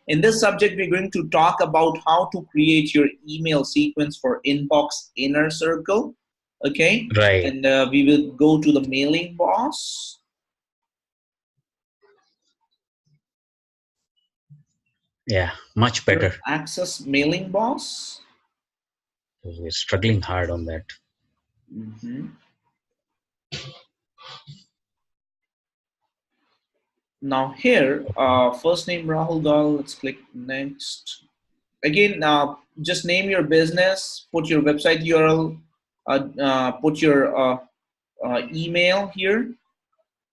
In this subject, we're going to talk about how to create your email sequence for inbox inner circle. Okay. Right. And we will go to the mailing boss. Yeah, much better. Access mailing boss. We're struggling hard on that. Now here, first name Rahul Gal. Let's click next. Again, just name your business, put your website URL, put your email here,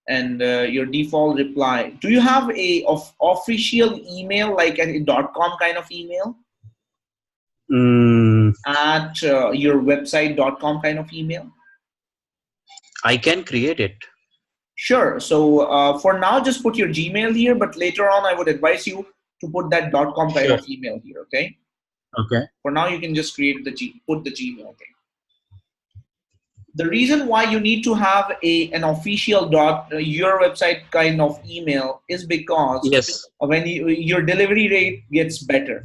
and your default reply. Do you have a official email, like a .com kind of email? At your website.com kind of email? I can create it. Sure. So for now, just put your Gmail here, but later on, I would advise you to put that .com kind of email here. Okay. Okay. For now, you can just create put the Gmail. Okay. The reason why you need to have an official your website kind of email is because when your delivery rate gets better.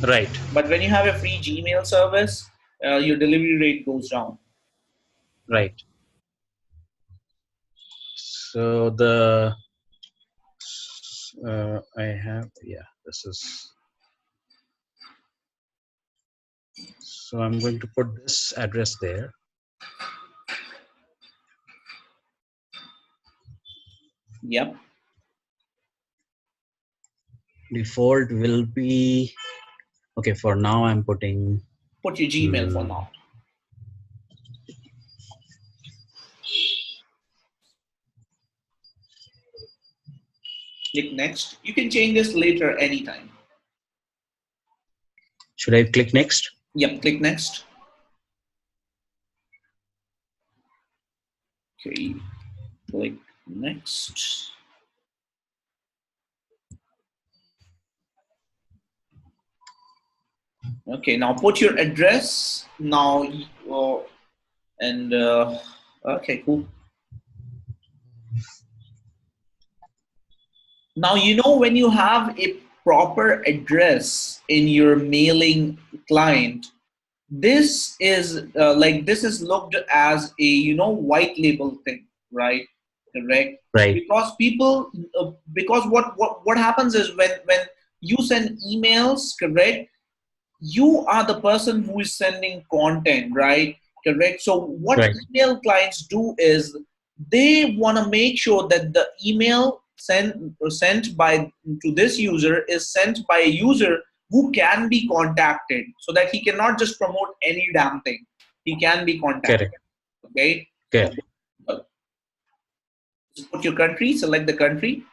Right. But when you have a free Gmail service, your delivery rate goes down. Right. So the I have, this is, so I'm going to put this address there. Yep. Default will be, okay, for now I'm putting. Put your Gmail for now. Click next. You can change this later anytime. Should I click next? Yep, click next. Okay, click next. Okay, now put your address now, and okay, cool. Now, you know, when you have a proper address in your mailing client, this is this is looked as a, you know, white label thing, right? Correct. Right. Because people, because what happens is when you send emails, correct, you are the person who is sending content, right? Correct. So what email clients do is they want to make sure that the email sent by to this user is sent by a user who can be contacted, so that he cannot just promote any damn thing. He can be contacted. Okay. Correct. Put your country, select the country.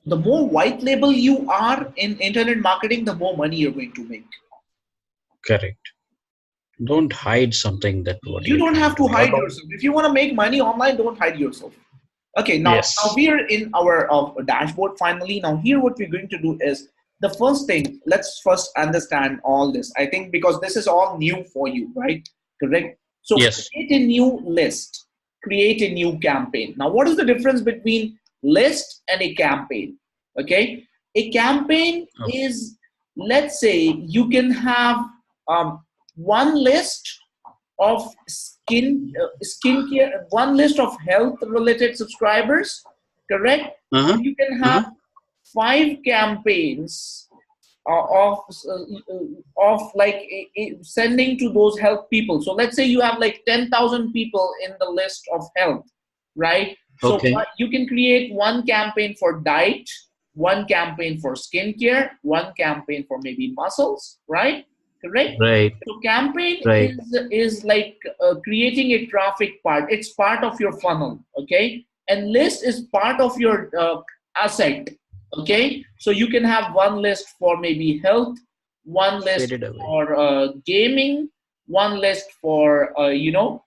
The more white label you are in internet marketing, the more money you're going to make. Correct. Don't hide something that what you don't have to hide yourself. If you want to make money online, don't hide yourself. Okay, now we are in our dashboard finally. Now here what we're going to do is, the first thing, let's first understand all this. I think because this is all new for you, right? Correct? So create a new list, create a new campaign. Now what is the difference between list and a campaign? Okay, a campaign is, let's say you can have one list of skincare, one list of health related subscribers, correct? You can have 5 campaigns of like sending to those health people. So let's say you have like 10,000 people in the list of health, right? So you can create one campaign for diet, one campaign for skincare, one campaign for maybe muscles, right? Correct? Right. So campaign is like creating a traffic part. It's part of your funnel, okay? And list is part of your asset, okay? So you can have one list for maybe health, one list for gaming, one list for, you know,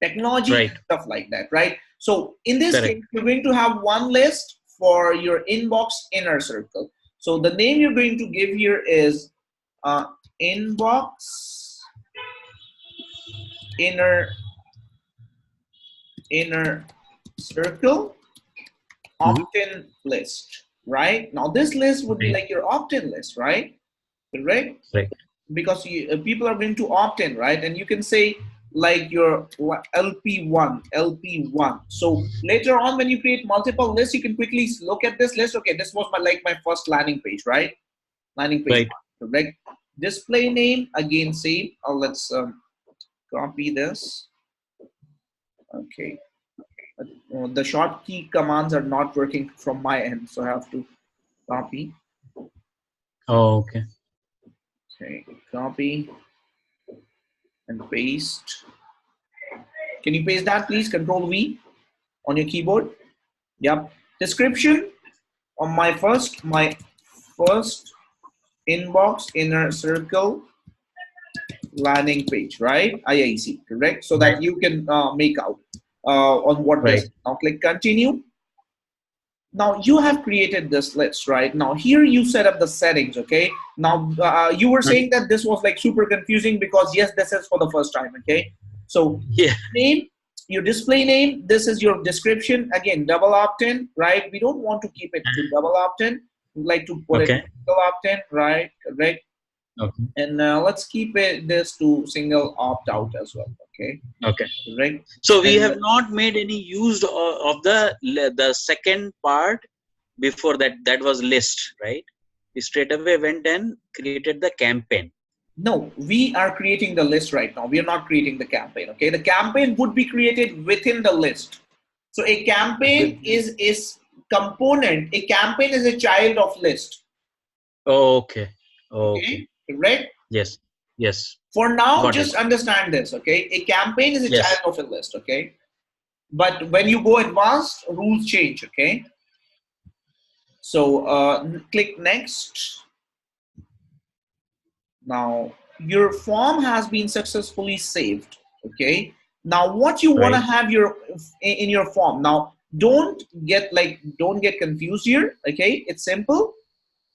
technology, and stuff like that, right? So in this case, you're going to have one list for your inbox inner circle. So the name you're going to give here is inbox inner circle opt-in list, right? Now this list would be like your opt-in list, right? Correct? Right. Because people are going to opt in, right? And you can say like your LP1. So later on, when you create multiple lists, you can quickly look at this list. Okay, this was my first landing page, right? Landing page, correct? Display name again, same. Let's copy this. Okay. The short key commands are not working from my end, so I have to copy. Oh, okay. Okay, copy and paste. Can you paste that, please? Control V on your keyboard. Yep. Description on my first inbox inner circle landing page, right? IIC, correct? So that you can make out on what this. Now click continue. Now you have created this list, right? Now here you set up the settings, okay? Now you were saying that this was like super confusing because yes, this is for the first time, okay? So name, your display name, this is your description. Again, double opt-in, right? We don't want to keep it to double opt-in. We like to put it single opt-in, right? Correct. Okay. And let's keep this to single opt-out as well, okay? Okay. Right. So we have not made any use of the second part before that. That was list, right? We straight away went and created the campaign. No, we are creating the list right now. We are not creating the campaign. Okay, the campaign would be created within the list. So a campaign is component. A campaign is a child of list. Okay. Okay. Correct. Yes. Yes. For now, just understand this. Okay, a campaign is a child of a list. Okay, but when you go advanced, rules change. Okay. So click next. Now your form has been successfully saved. Okay, now what you want to have in your form. Now don't get confused here. Okay, it's simple.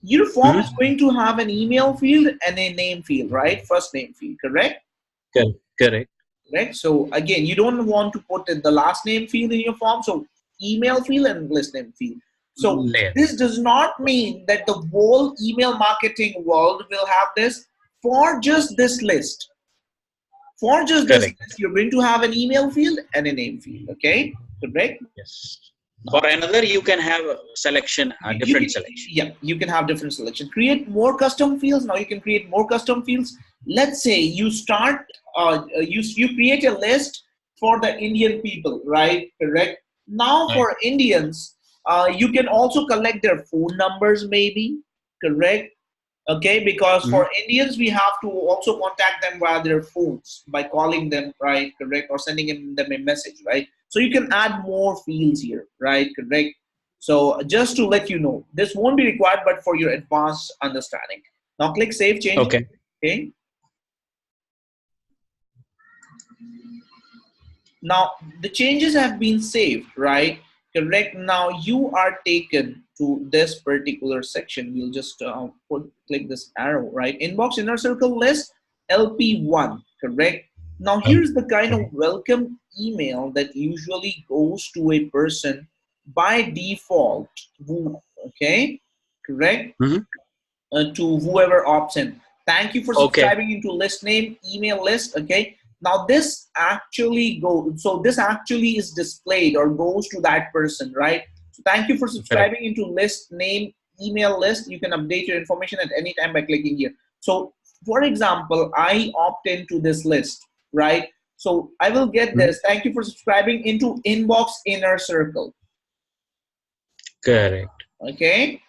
Your form is going to have an email field and a name field, right? First name field, correct? Correct. Right. So again, you don't want to put the last name field in your form. So email field and list name field. So this does not mean that the whole email marketing world will have this. For just this list, you're going to have an email field and a name field. Okay, correct? Yes. For another, you can have a selection, different selection. Yeah, you can have different selection. Create more custom fields. Now you can create more custom fields. Let's say you start, you create a list for the Indian people, right? Correct. Now for Indians, you can also collect their phone numbers, maybe. Correct. Okay, because for Indians, we have to also contact them via their phones by calling them, right? Correct, or sending them a message, right? So you can add more fields here, right? Correct. So just to let you know, this won't be required, but for your advanced understanding. Now click Save Change. Okay. Now the changes have been saved, right? Correct. Now you are taken to this particular section. We'll just click this arrow, right? Inbox inner circle list LP1, correct? Now here's the kind of welcome email that usually goes to a person by default, okay, correct? To whoever opts in. Thank you for subscribing into list name, email list, okay? Now this actually this actually is displayed or goes to that person, right? So thank you for subscribing into list name, email list. You can update your information at any time by clicking here. So for example, I opt into this list, right? So I will get this. Thank you for subscribing into inbox inner circle. Correct. Okay.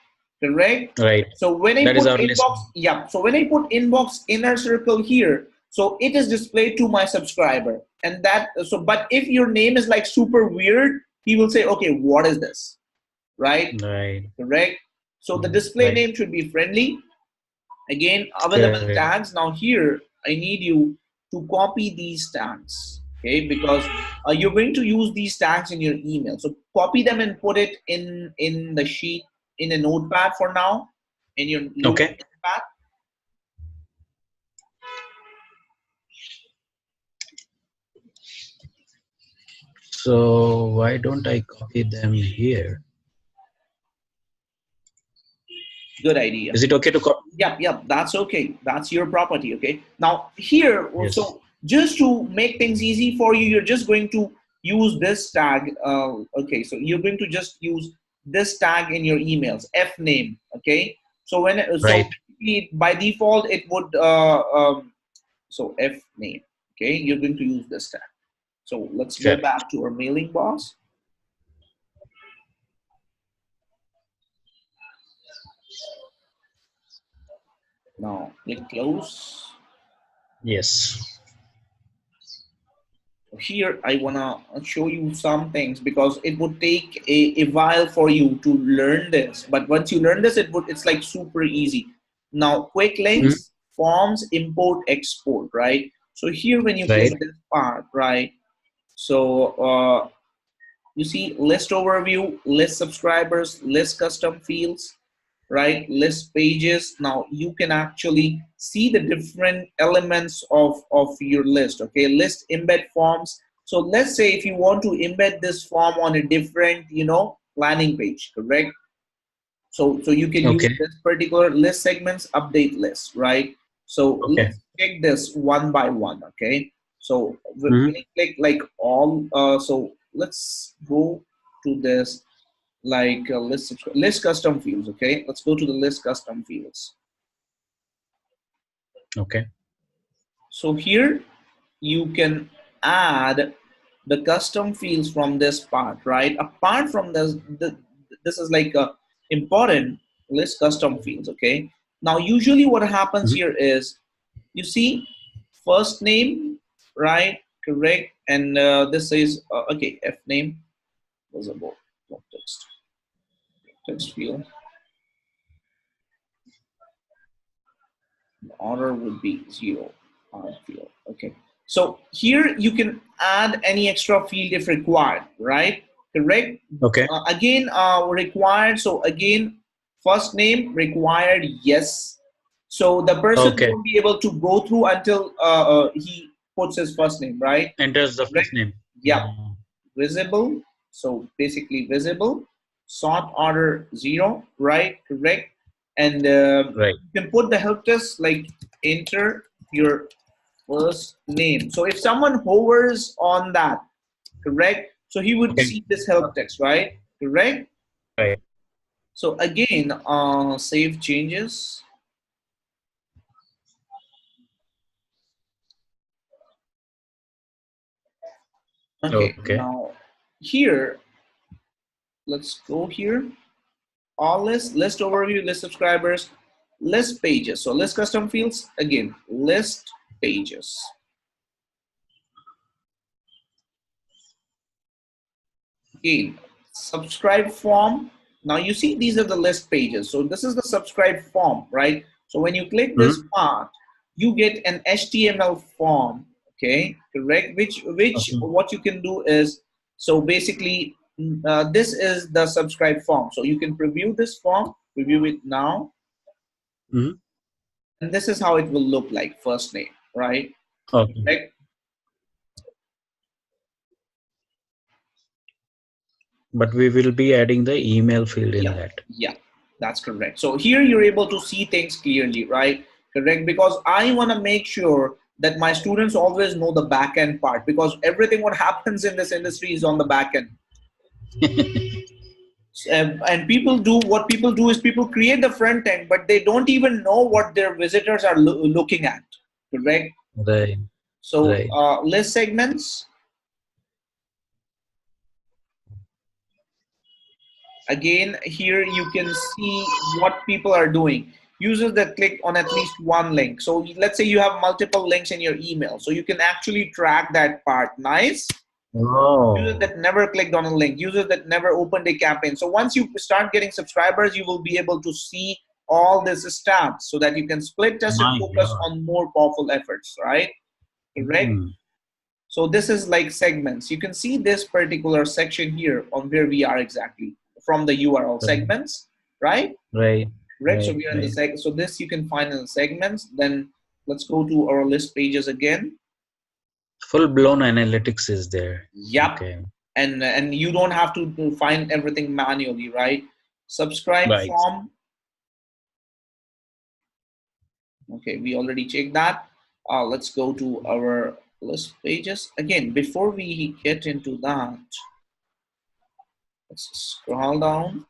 Correct. Right. So when I put inbox, so when I put inbox inner circle here, so it is displayed to my subscriber, and but if your name is like super weird, he will say, okay, what is this? Right. Correct. So the display name should be friendly. Again, available tags. Now here I need you to copy these tags, okay, because you're going to use these tags in your email. So copy them and put it in the sheet in a notepad for now, in your notepad. So why don't I copy them here? Good idea. Is it okay to copy? Yep, that's okay. That's your property, okay? Now here, Yes. so just to make things easy for you, you're just going to use this tag. Okay, so you're going to just use this tag in your emails, fname, okay? So when, so by default, it would, so fname, okay? You're going to use this tag. So let's go back to our mailing box. Now click close. Yes. Here I wanna show you some things because it would take a while for you to learn this. But once you learn this, it's like super easy. Now quick links, forms, import, export, right? So here when you click this part, right? So you see list overview, list subscribers, list custom fields, right? List pages. Now you can actually see the different elements of your list, okay? List embed forms. So let's say if you want to embed this form on a different, you know, landing page, correct? So you can use this particular list segments update list, right? So let's check this one by one, okay? So when you click like all, so let's go to this like list custom fields, okay? Let's go to the list custom fields. Okay. So here you can add the custom fields from this part, right? Apart from this, this is like a important list custom fields, okay? Now usually what happens here is you see first name, right? Correct. And this is okay, f name visible text field. The order would be 0 field. Okay. So here you can add any extra field if required, right? Correct. Okay. Again, required. So again, first name required. Yes. So the person won't be able to go through until he puts his first name, right? Enters the first name. Yeah. Visible. So basically visible. Sort order 0, right? Correct. And you can put the help desk like enter your first name. So if someone hovers on that, correct? So he would see this help text, right? Correct? Right. So again, save changes. Okay. Now here, let's go here. All list overview, list subscribers, list pages. So list custom fields, again, list pages. Again, subscribe form. Now you see these are the list pages. So this is the subscribe form, right? So when you click this part, you get an HTML form, okay, correct? Which what you can do is, so basically this is the subscribe form. So you can preview this form, preview it now. And this is how it will look like, first name, right? Okay. Right? But we will be adding the email field in that. Yeah, that's correct. So here you're able to see things clearly, right? Correct, because I want to make sure that my students always know the back end part, because everything what happens in this industry is on the back end. And people do, what people do is people create the front end, but they don't even know what their visitors are looking at, correct? Right. So list segments. Again, here you can see what people are doing. Users that click on at least one link. So let's say you have multiple links in your email. So you can actually track that part. Nice. Users that never clicked on a link. Users that never opened a campaign. So once you start getting subscribers, you will be able to see all this stats so that you can split test and focus on more powerful efforts, right? Correct? So this is like segments. You can see this particular section here on where we are exactly from the URL segments, right? Right. So we are in the so this you can find in the segments. Then let's go to our list pages again. Full blown analytics is there. Yep. Okay. and you don't have to find everything manually, right? Subscribe form. Okay, we already checked that. Let's go to our list pages again. Before we get into that, let's scroll down.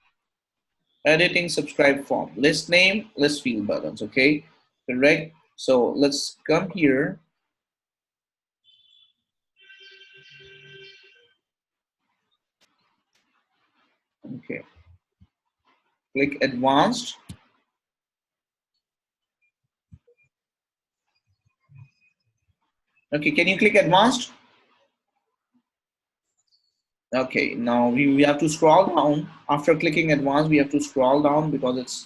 Editing subscribe form, list name, list field buttons. Okay, correct. So let's come here. Okay, click advanced. Okay, can you click advanced? Okay, now we have to scroll down. After clicking advanced, we have to scroll down because it's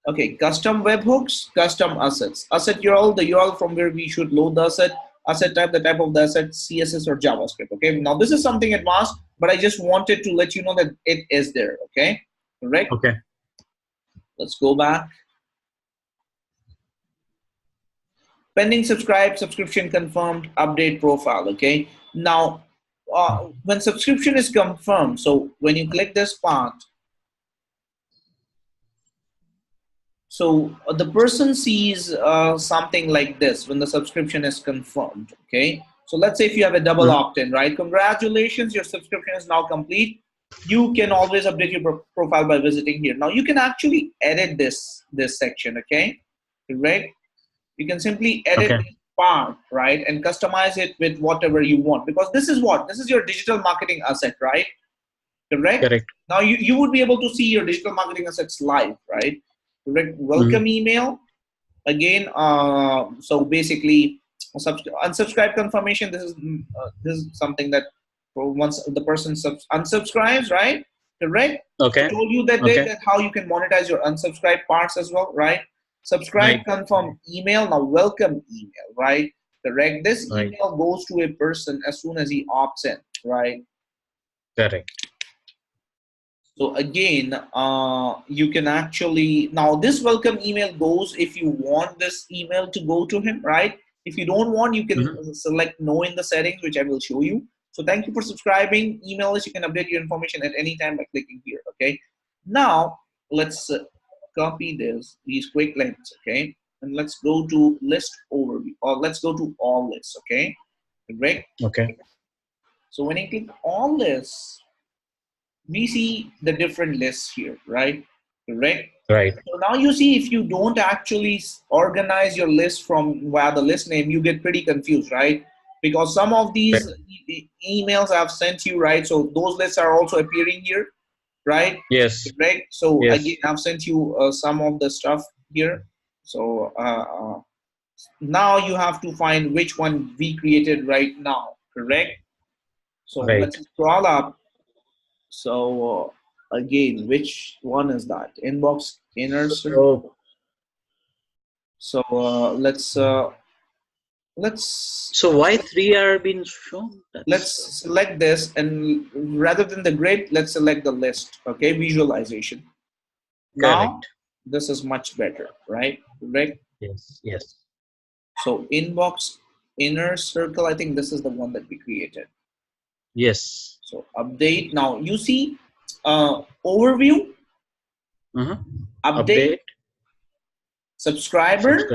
okay. Custom webhooks, custom assets, asset URL, the URL from where we should load the asset type, the type of the asset, CSS or JavaScript. Okay, now this is something advanced, but I just wanted to let you know that it is there. Okay, correct. Okay. Let's go back. Pending subscribe, subscription confirmed, update profile. Okay, now when subscription is confirmed, so when you click this part, so the person sees something like this when the subscription is confirmed. Okay, so let's say if you have a double opt-in, right? Congratulations, your subscription is now complete. You can always update your profile by visiting here. Now you can actually edit this section. Okay, right? You can simply edit this part, right, and customize it with whatever you want, because this is your digital marketing asset, right? Correct. Now you would be able to see your digital marketing assets live, right? Correct. Welcome email again. So basically unsubscribe confirmation. This is something that once the person unsubscribes, right? Correct. Okay. I told you that how you can monetize your unsubscribe parts as well, right? Subscribe, confirm email. Now welcome email, right? Correct. This email goes to a person as soon as he opts in, right? Correct. So again, you can actually, now this welcome email goes if you want this email to go to him, right? If you don't want, you can select no in the settings, which I will show you. So thank you for subscribing. Email list, you can update your information at any time by clicking here, okay? Now, let's copy these quick links, okay? And let's go to list overview, or let's go to all lists, okay? Correct? Okay. So when you click all lists, we see the different lists here, right? Correct? Right. So now you see if you don't actually organize your list from via the list name, you get pretty confused, right? Because some of these emails I've sent you, right? So those lists are also appearing here, right? Yes. Correct? So again, I've sent you some of the stuff here. So now you have to find which one we created right now, correct? So let's scroll up. So again, which one is that? Inbox inner circle. So let's. So why 3 are being shown? Let's select this, and rather than the grid, let's select the list. Okay, visualization. Now this is much better, right? Correct. Yes. Yes. So inbox inner circle. I think this is the one that we created. Yes. So update. Now you see overview, update, subscriber,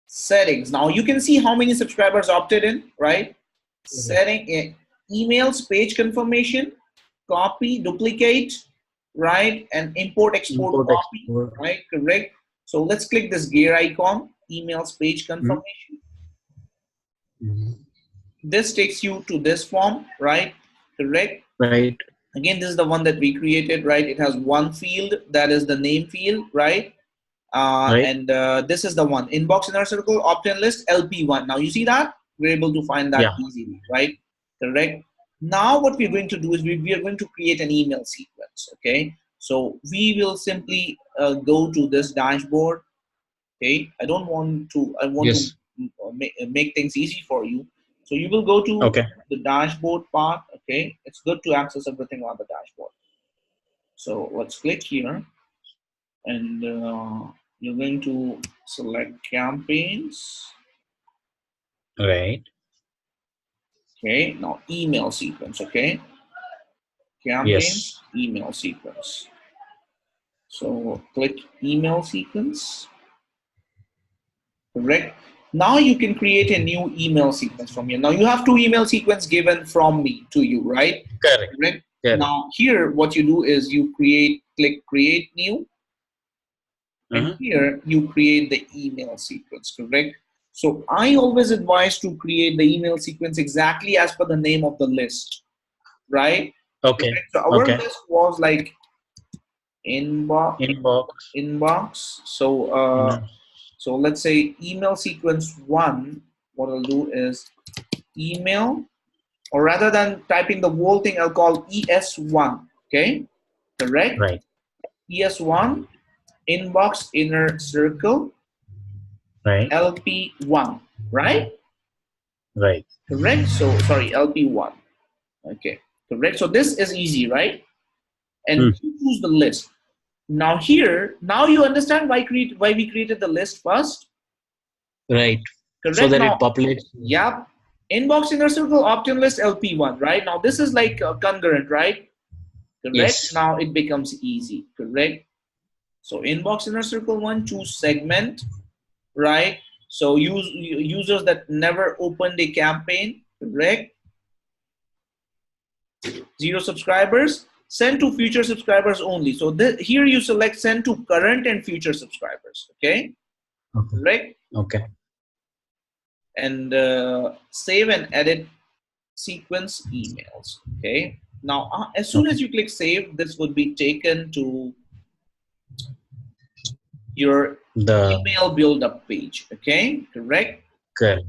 settings. Now you can see how many subscribers opted in, right? Setting, emails, page confirmation, copy, duplicate, right? And import, export, copy, right? Correct. So let's click this gear icon, emails, page confirmation. This takes you to this form, right? Correct. Right. Again, this is the one that we created, right? It has one field, that is the name field, right? And this is the one, inbox inner circle, opt-in list, LP1. Now you see that? We're able to find that easily, right? Correct. Now what we're going to do is we are going to create an email sequence, okay? So we will simply go to this dashboard, okay? I want to make things easy for you. So you will go to the dashboard part, okay? It's good to access everything on the dashboard. So let's click here, and you're going to select campaigns. Right. Okay, now email sequence. Okay, campaigns, email sequence. So click email sequence. Correct. Now you can create a new email sequence from here. Now you have two email sequence given from me to you, right? Correct. Correct. Correct. Now here, what you do is you click create new, and here you create the email sequence. Correct. So I always advise to create the email sequence exactly as per the name of the list, right? Okay. Correct? So our list was like inbox. So so let's say email sequence 1, what I'll do is email, or rather than typing the whole thing, I'll call ES1. Okay, correct? Right. ES1, inbox inner circle, right. LP1, right? Right. Correct. So sorry, LP1. Okay, correct. So this is easy, right? And you choose the list. Now here, now you understand why we created the list first. Right. Correct. So that now, it populates. Yep. Inbox inner circle opt-in list LP1, right? Now this is like concurrent, right? Correct. Yes. Now it becomes easy. Correct. So inbox inner circle 1, choose segment, right? So use users that never opened a campaign. Correct. 0 subscribers. Send to future subscribers only. So here you select send to current and future subscribers. Okay. Correct. Okay. And save and edit sequence emails. Okay. Now, as soon as you click save, this would be taken to your email build-up page. Okay. Correct. Correct.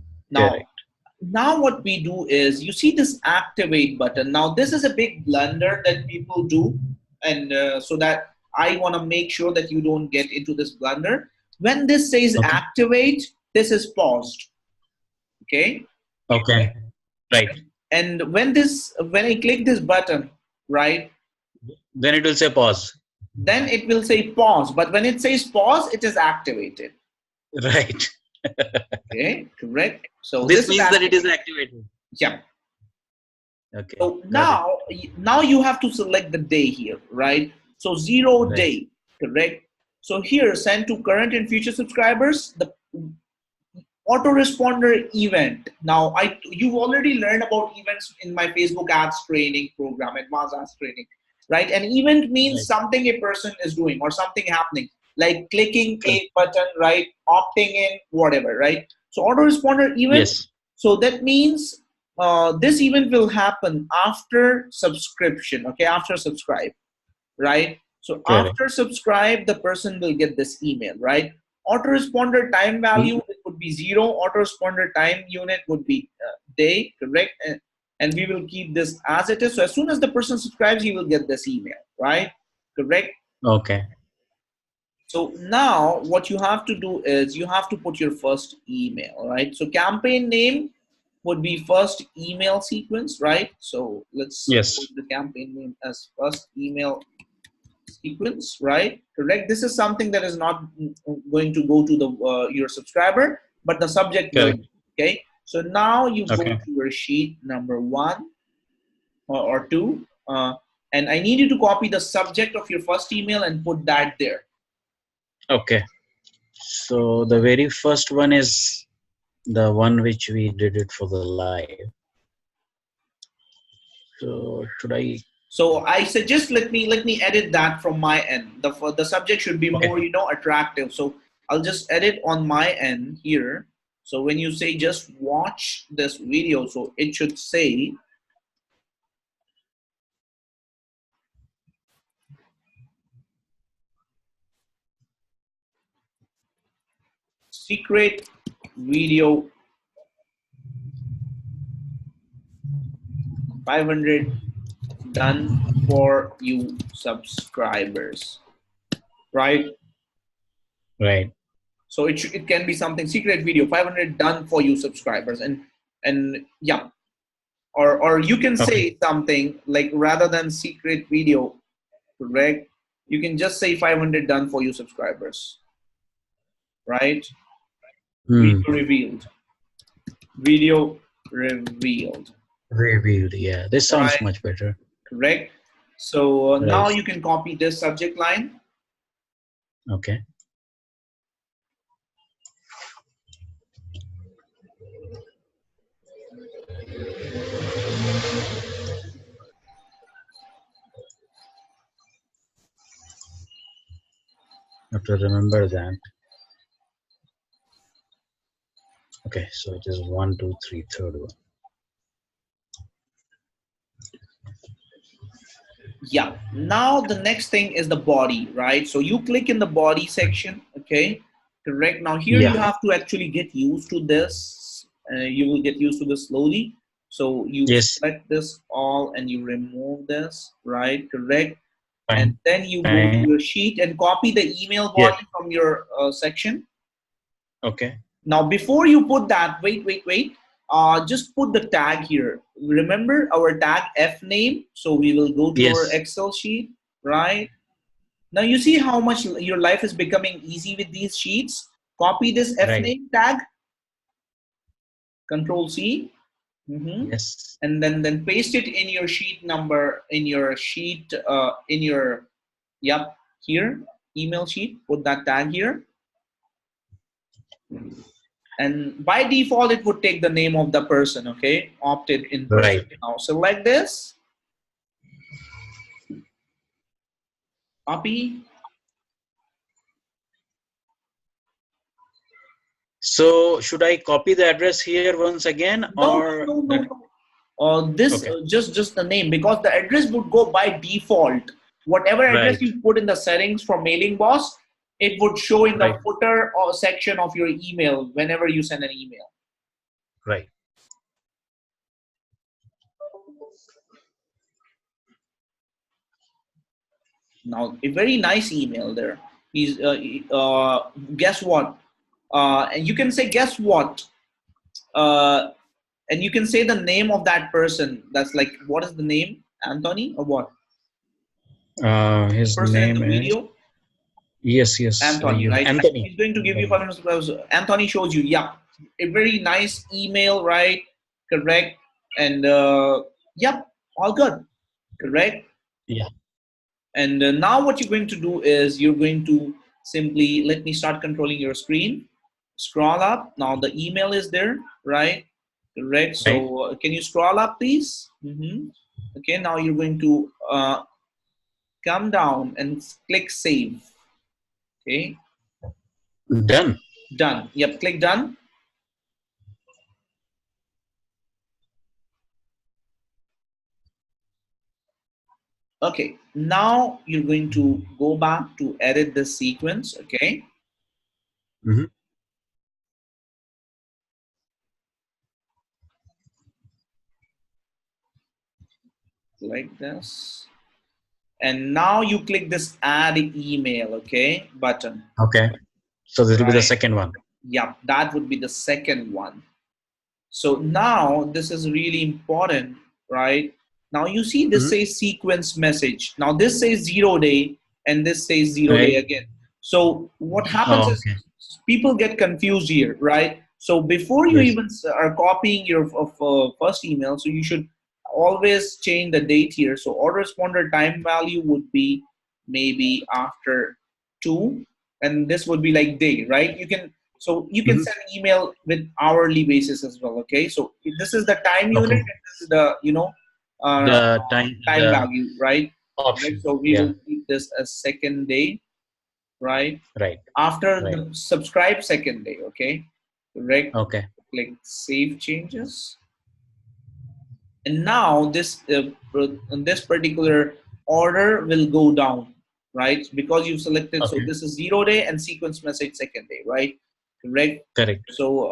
Now what we do is, you see this activate button. Now this is a big blunder that people do, and so that I want to make sure that you don't get into this blunder. When this says activate, this is paused. Okay. Okay. Right. And when I click this button, right, then it will say pause. Then it will say pause. But when it says pause, it is activated. Right. Okay, correct. So this means that it is activated. Yeah. Okay. So now you have to select the day here, right? So 0 day, correct? So here, send to current and future subscribers, the autoresponder event. Now you've already learned about events in my Facebook ads training program, advanced ads training, right? An event means something a person is doing or something happening, like clicking a button, right? Opting in, whatever, right? So autoresponder event. So that means this event will happen after subscription, okay? After subscribe, right? So after subscribe, the person will get this email, right? Autoresponder time value, it would be 0. Autoresponder time unit would be day, correct? And we will keep this as it is. So as soon as the person subscribes, he will get this email, right? Correct? Okay. So now what you have to do is you have to put your first email, right? So campaign name would be first email sequence, right? So let's put the campaign name as first email sequence, right? Correct. This is something that is not going to go to the your subscriber, but the subject will. Okay. So now you go to your sheet number 1 or 2, and I need you to copy the subject of your first email and put that there. Okay. So the very first one is the one which we did it for the live. So should I? So I suggest let me edit that from my end. The subject should be more attractive. So I'll just edit on my end here. So when you say just watch this video, so it should say secret video 500 done for you subscribers, right? Right. So it can be something secret video 500 done for you subscribers, and yeah, or you can say something like rather than secret video, correct? You can just say 500 done for you subscribers, right? Video revealed. Video revealed. Reviewed. Yeah, this sounds Right. much better. Correct. So now Right. you can copy this subject line. Okay. Have to remember that. Okay, so it is 1, 2, 3, third one. Yeah. Now the next thing is the body, right? So you click in the body section. Okay. Correct. Now here you Yeah. have to actually get used to this. You will get used to this slowly. So you Yes. select this all and you remove this, right? Correct. And Fine. then you go to Fine. your sheet and copy the email Yes. body from your section. Okay. Now, before you put that, wait. Just put the tag here. Remember our tag F name. So we will go to our Yes. Excel sheet, right? Now you see how much your life is becoming easy with these sheets. Copy this F Right. name tag, Control C, Yes. and then paste it in your sheet number, in your sheet, in your, yep, here, email sheet. Put that tag here. And by default it would take the name of the person, okay, opted in person. Right. Now select this, copy. So should I copy the address here once again, No, or no, no, no, that? no. This Okay. just the name, because the address would go by default. Whatever address Right. you put in the settings for mailing boss, it would show in the Right. footer or section of your email whenever you send an email. Right. Now a very nice email there. He's guess what? And you can say guess what? And you can say the name of that person. That's like, what is the name? Anthony or what? The His person in the name is, video? yes, yes, Anthony, right? Anthony. He's going to give you Anthony. 500. Anthony shows you, yeah, a very nice email, right? Correct. And yep, all good. Correct. Yeah. And now what you're going to do is you're going to simply, let me start controlling your screen. Scroll up. Now the email is there, right? Correct. Right. So can you scroll up, please? Okay. Now you're going to come down and click save. Okay. Done. Done. Yep. Click done. Okay. Now you're going to go back to edit the sequence. Okay. Mm-hmm. Like this. And now you click this add email, okay, button. Okay. So this will be the Right. second one. Yeah, that would be the second one. So now this is really important, right? Now you see this Mm-hmm. says sequence message. Now this says 0 day and this says 0 day Right. again. So what happens Oh, is okay. people get confused here, right? So before you Yes. even are copying your first email, so you should always change the date here. So autoresponder time value would be maybe after 2, and this would be like day, right? You can Mm-hmm. send email with hourly basis as well. Okay, so this is the time unit, Okay. and this is the uh, The time, time the value, right? Right. option. So we Yeah. will keep this as second day, right? Right. After Right. the subscribe second day. Okay, correct. Okay. Click save changes, and now this particular order will go down, right? Because you've selected, so Okay. this is 0 day and sequence message second day, right? Correct. Correct. So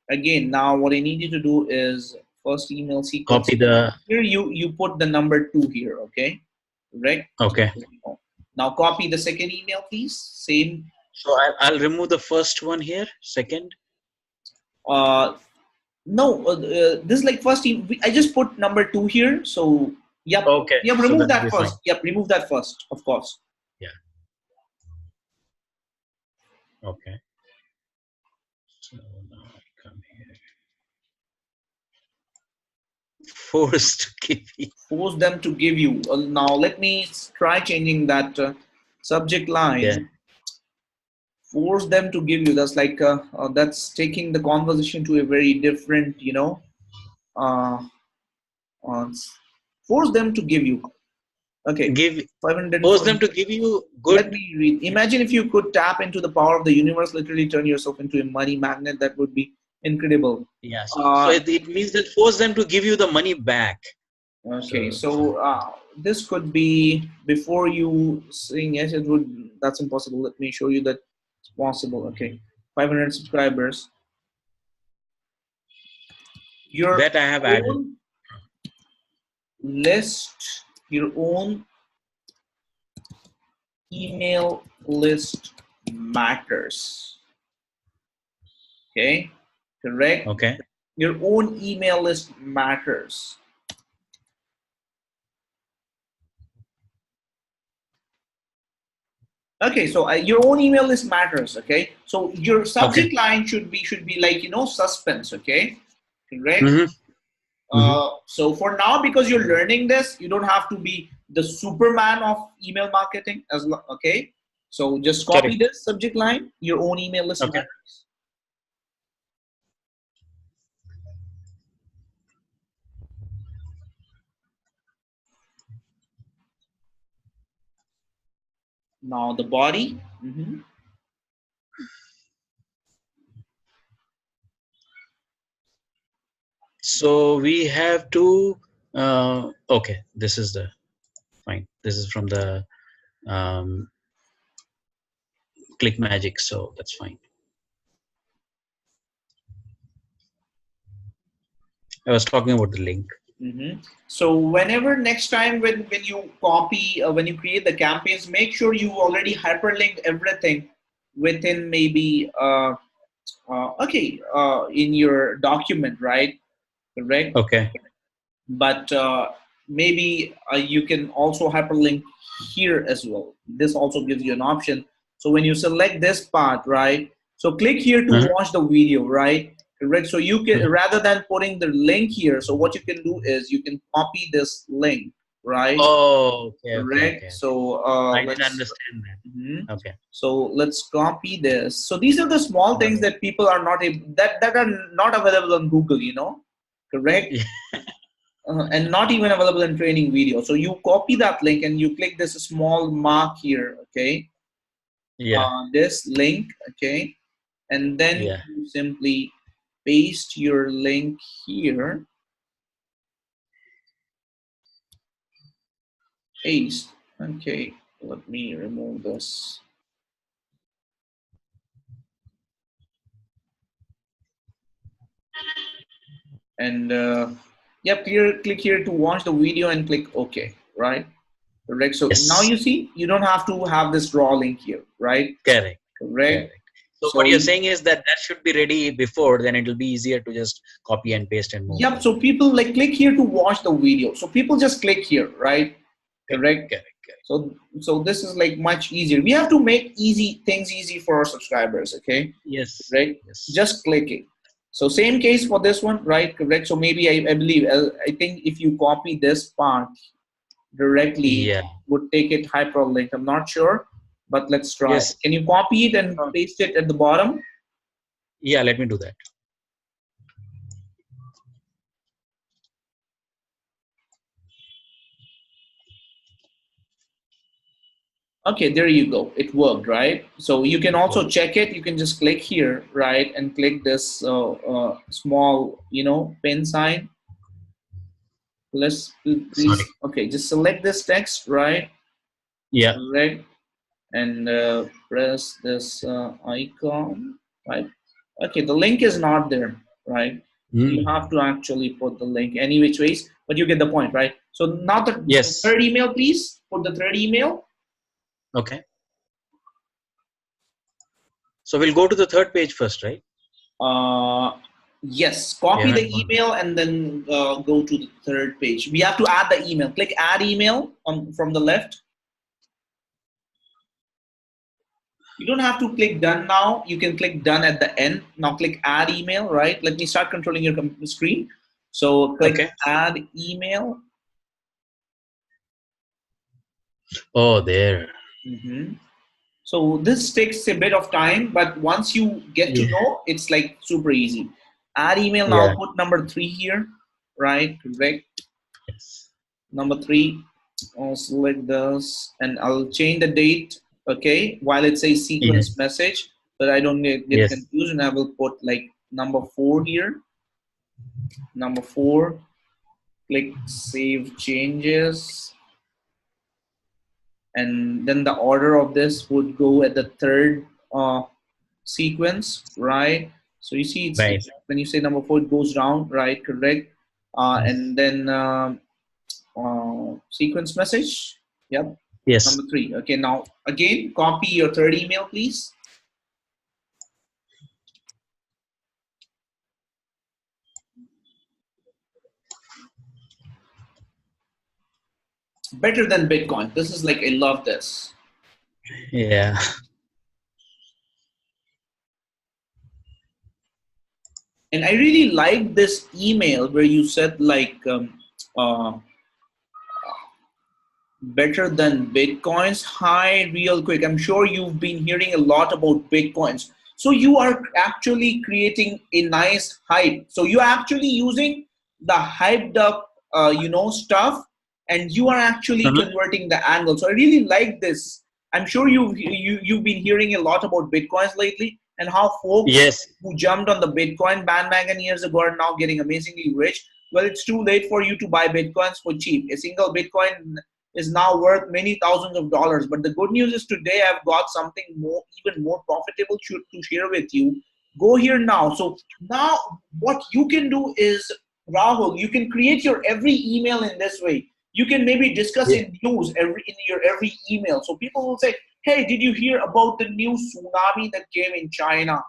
again, now what I need you to do is first email sequence Copy the. here. You put the number 2 here, okay? Correct. Okay. Now copy the second email, please. Same. So I'll remove the first one here. Second. Uh, No, this is like first. I just put number 2 here. So yep, Okay. yep. So Remove that will that be fine. first. Yep, remove that first. Of course. Yeah. Okay. So now I come here. Forced to give you. Force them to give you. Now let me try changing that subject line. Yeah. Force them to give you. That's like that's taking the conversation to a very different, uh, uh, force them to give you. Okay. Force them to give you good. Let me read. Imagine if you could tap into the power of the universe, literally turn yourself into a money magnet. That would be incredible. Yeah. So it means that force them to give you the money back. Okay. So this could be before you saying yes. It would. That's impossible. Let me show you that it's possible. Okay. 500 subscribers. Your that I have added. List your own email list matters. Okay, correct. Okay. Your own email list matters. Okay, so your own email list matters. Okay, so your subject line should be like suspense. Okay, correct. So for now, because you're learning this, you don't have to be the Superman of email marketing okay. So just copy this subject line, your own email list matters. Now the body. So we have to, okay, this is the, fine. This is from the Click Magic, so that's fine. I was talking about the link. So whenever next time when you copy, when you create the campaigns, make sure you already hyperlink everything within maybe, in your document, right? Correct. Okay. But maybe you can also hyperlink here as well. This also gives you an option. So when you select this part, right? So click here to watch the video, right? Correct. So you can, rather than putting the link here, so what you can do is you can copy this link, right? Oh, okay. Correct. Okay. So I didn't understand that. Okay. So let's copy this. So these are the small things that people are not able, that are not available on Google, correct? And not even available in training video. So you copy that link and you click this small mark here, okay? Yeah. This link, okay? And then you simply paste your link here. Paste. Okay, let me remove this. And click here to watch the video and click OK, right? Correct. So now you see, you don't have to have this raw link here, right? Correct. Correct. So what you're saying is that should be ready before, then it will be easier to just copy and paste and move. Yep. So people like click here to watch the video. So people just click here, right? Correct. So this is like much easier. We have to make things easy for our subscribers. Okay. Yes. Right. Yes. Just clicking. So same case for this one, right? Correct. So maybe I believe, I think if you copy this part directly, would take it hyperlink. I'm not sure, but let's try. Yes. Can you copy it and paste it at the bottom? Yeah, let me do that. Okay, there you go. It worked, right? So you can also check it. You can just click here, right, and click this small, pen sign. Let's please. Okay, just select this text, right? Yeah. Correct. And press this icon, right? Okay, the link is not there, right? So you have to actually put the link any which ways, but you get the point, right? So now the third email, please put the third email. Okay. So we'll go to the third page first, right? Yes, copy the email and then go to the third page. We have to add the email. Click add email from the left. You don't have to click done now. You can click done at the end. Now click add email, right? Let me start controlling your screen. So click add email. Oh, there. So this takes a bit of time, but once you get to know, it's like super easy. Add email. Now I'll put number 3 here, right? Correct. Yes. Number 3. I'll select this and I'll change the date. Okay, while it says sequence message, but I don't get confused, and I will put like number 4 here. Number 4. Click save changes, and then the order of this would go at the 3rd sequence, right? So you see, it's when you say number 4, it goes down, right? Correct. And then sequence message. Yep. Yes. Number 3. Okay. Now again, copy your 3rd email, please. Better than Bitcoin. This is like, I love this. Yeah. And I really like this email where you said like better than Bitcoins. Hi, real quick. I'm sure you've been hearing a lot about Bitcoins. So you are actually creating a nice hype. So you're actually using the hyped up, stuff, and you are actually converting the angle. So I really like this. I'm sure you've been hearing a lot about Bitcoins lately, and how folks who jumped on the Bitcoin bandwagon years ago are now getting amazingly rich. Well, it's too late for you to buy Bitcoins for cheap. A single Bitcoin is now worth many thousands of dollars. But the good news is today I've got something more, even more profitable to share with you. Go here now. So now what you can do is, Rahul, you can create your every email in this way. You can maybe discuss in news in your every email. So people will say, hey, did you hear about the new tsunami that came in China?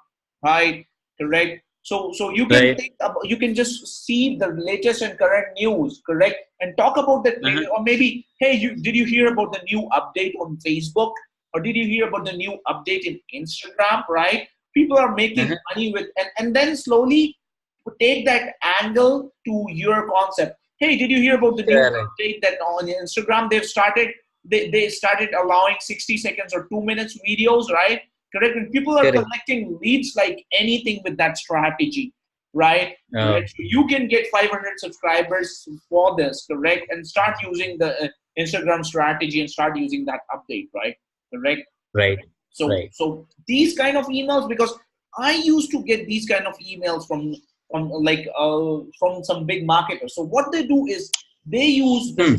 Right? Correct. So you can think about, you can just see the latest and current news, correct, and talk about that. Or maybe, hey, did you hear about the new update on Facebook, or did you hear about the new update in Instagram? Right? People are making money with, and then slowly take that angle to your concept. Hey, did you hear about the new update that on Instagram they've started? They started allowing 60 seconds or 2 minutes videos, right? Correct. And people are collecting leads like anything with that strategy, right? Correct. So you can get 500 subscribers for this, correct, and start using the Instagram strategy and start using that update, right? Correct. Right. So these kind of emails, because I used to get these kind of emails from some big marketers. So what they do is they use the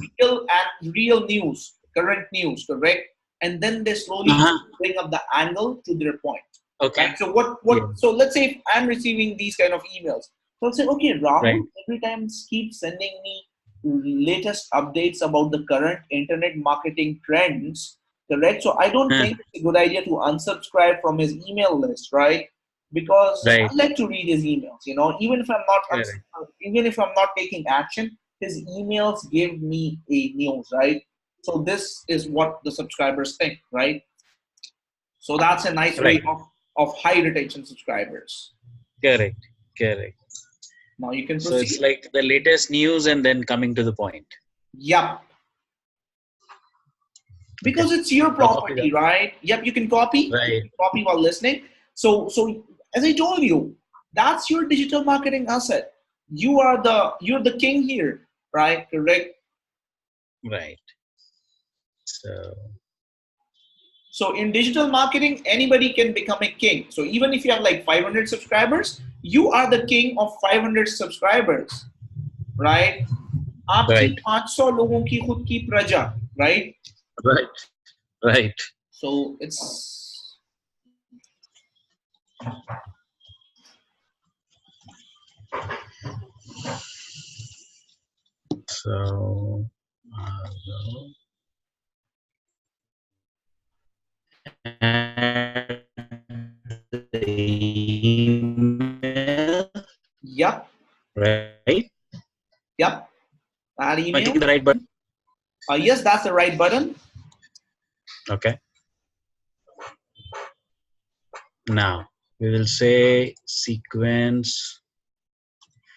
real news, current news, correct, and then they slowly bring up the angle to their point. Okay. Right? So so let's say if I'm receiving these kind of emails, so I'll say, okay, Rahul, every time keep sending me latest updates about the current internet marketing trends, correct? So I don't think it's a good idea to unsubscribe from his email list, right? Because I like to read his emails. Even if I'm not taking action, his emails give me a news, right? So this is what the subscribers think, right? So that's a nice way of high retention subscribers. Correct. Now you can proceed. So it's like the latest news and then coming to the point. Yep. Because it's your property, right? Yep, you can copy. Right. You can copy while listening. So as I told you, that's your digital marketing asset. You're the king here, right? Correct. Right. So in digital marketing, anybody can become a king. So even if you have like 500 subscribers, you are the king of 500 subscribers, right? आपकी 500 लोगों की खुद की प्रजा, right? Right. So it's so email. Yep. Right. Yep. That email. Am I clicking the right button? Yes, that's the right button. Okay. Now we will say sequence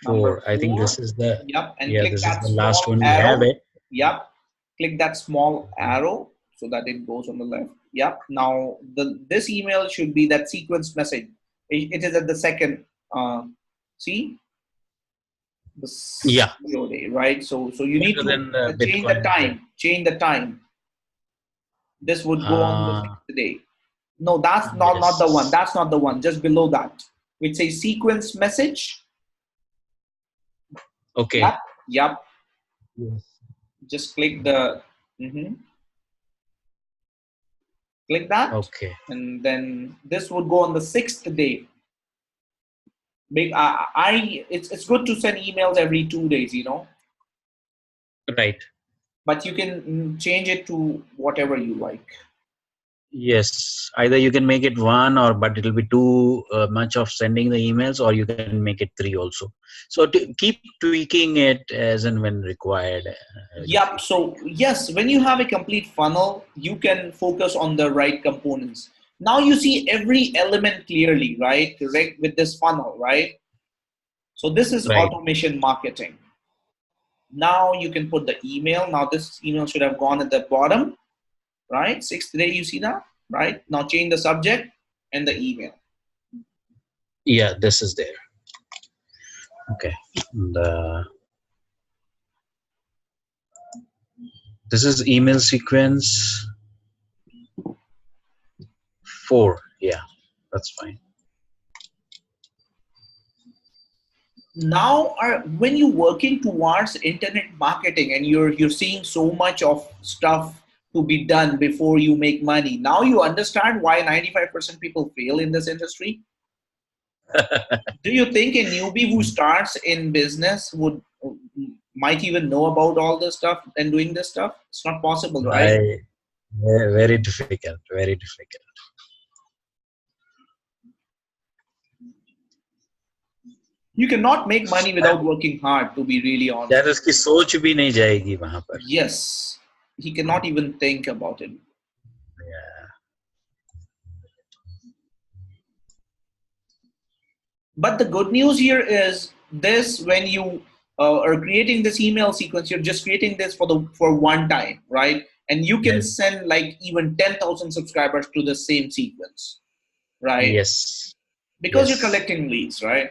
Number 4. I think four. this is the, Yep. And yeah, click this is that the last small one we have arrow. it. Yep. Click that small arrow so that it goes on the left. Yep. Now this email should be that sequence message. It is at the second. See the Yeah. COD, right? So you need Better to than the change the Bitcoin. time. Change the time. This would go on the Uh, 6th day. No, that's not the one. yes. That's not the one. Just below that, which says sequence message. Okay. Yep. Yep. Yes. Just click the. Mhm. Click that, Okay. and then this would go on the 6th day. It's good to send emails every 2 days, Right. but you can change it to whatever you like. Yes. Either you can make it 1, or but it'll be too much of sending the emails, or you can make it 3 also. So to keep tweaking it as and when required. Yep. So yes, when you have a complete funnel, you can focus on the right components. Now you see every element clearly, right? Correct, with this funnel, right? So this is Right. automation marketing. Now you can put the email. Now this email should have gone at the bottom, right? 6th day, you see that, right? Now change the subject and the email. Yeah, this is there. Okay. This is email sequence 4. Yeah, that's fine. Now, when you're working towards internet marketing and you're seeing so much of stuff to be done before you make money, now you understand why 95% people fail in this industry. Do you think a newbie who starts in business might even know about all this stuff and doing this stuff? It's not possible, right? Very difficult. Very difficult. You cannot make money without working hard, to be really honest. यार उसकी सोच भी नहीं जाएगी वहां पर. Yes, he cannot even think about it. Yeah. But the good news here is this: when you are creating this email sequence, you're just creating this for one time, right? And you can Yes. send like even 10,000 subscribers to the same sequence, right? Yes. Because you're Yes. collecting leads, right?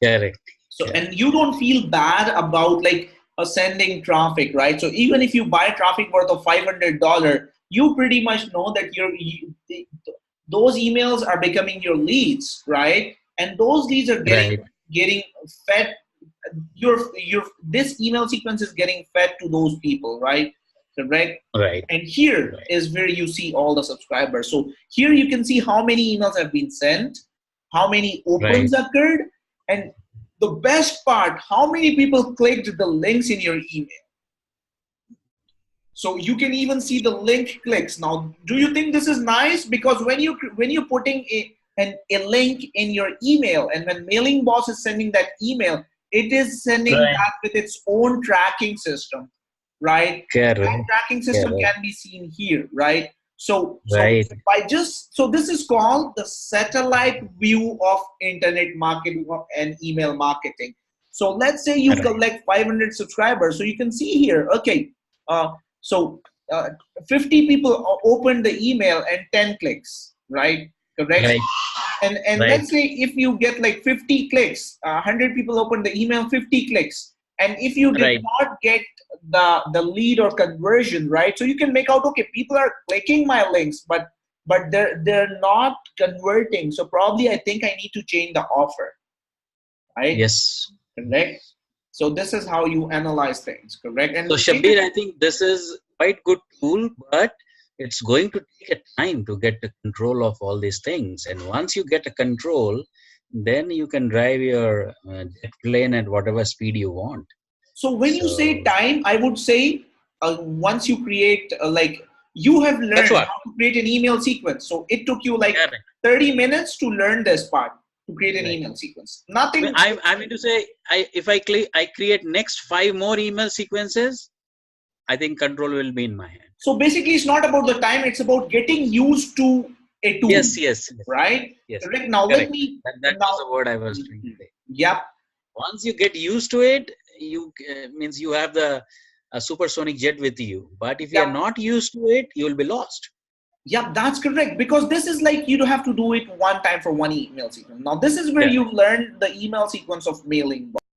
Correct. So, Correct. and you don't feel bad about like sending traffic, right? So even if you buy traffic worth of $500, you pretty much know that those emails are becoming your leads, right? And those leads are Right. getting fed. This email sequence is getting fed to those people, right? Correct. Right. And here Right. is where you see all the subscribers. So here you can see how many emails have been sent, how many opens occurred, and the best part, how many people clicked the links in your email. So you can even see the link clicks. Now, do you think this is nice? Because when you're putting a link in your email, and when Mailing Boss is sending that email, it is sending that with its own tracking system, right? Correct. That tracking system Correct. can be seen here, right? So Right. so this is called the satellite view of internet marketing and email marketing. So let's say you collect 500 subscribers. So you can see here, okay, so 50 people opened the email and 10 clicks, right? Correct. Right. And Right. let's say if you get like 50 clicks, 100 people opened the email, 50 clicks, and if you did not get the lead or conversion, right? So you can make out, okay, people are clicking my links, but they're not converting. So probably I think I need to change the offer, right? Yes. Correct. So this is how you analyze things, correct? And so Shabbir, I think this is quite good tool, but it's going to take a time to get the control of all these things. And once you get a control, then you can drive your jet plane at whatever speed you want. So when you say time, I would say once you create you have learned how to create an email sequence. So it took you like 30 minutes to learn this part, to create an email sequence. Nothing. I mean to say, if I create next 5 more email sequences, I think control will be in my hand. So basically, it's not about the time; it's about getting used to a tool. Yes. Right. Yes. Correct. Now Correct. let me. That was the word I was trying to say. Yep. Once you get used to it, you means you have the supersonic jet with you. But if you are not used to it, you will be lost. Yeah, that's correct. Because this is like you don't have to do it one time for one email sequence. Now, this is where you learn the email sequence of mailing.